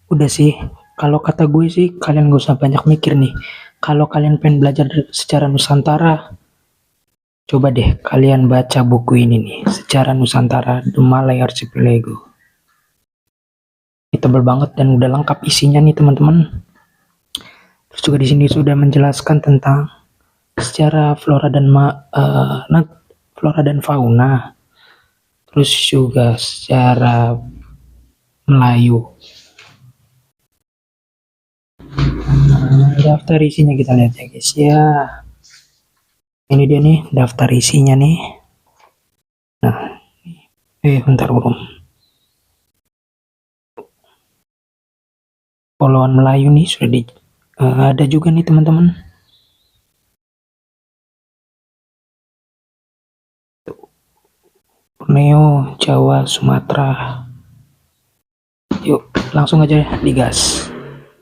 Udah sih, kalau kata gue sih kalian gak usah banyak mikir nih. Kalau kalian pengen belajar secara Nusantara, coba deh kalian baca buku ini nih, Sejarah Nusantara The Malay Archipelago. Ini tebel banget dan udah lengkap isinya nih teman-teman. Terus juga di sini sudah menjelaskan tentang sejarah flora dan fauna. Terus juga secara Melayu. Daftar isinya kita lihat ya guys ya. Ini dia nih daftar isinya nih. Nah, bentar bro. Polon Melayu nih sudah ada juga nih teman-teman. Borneo, Jawa, Sumatera. Yuk, langsung aja digas.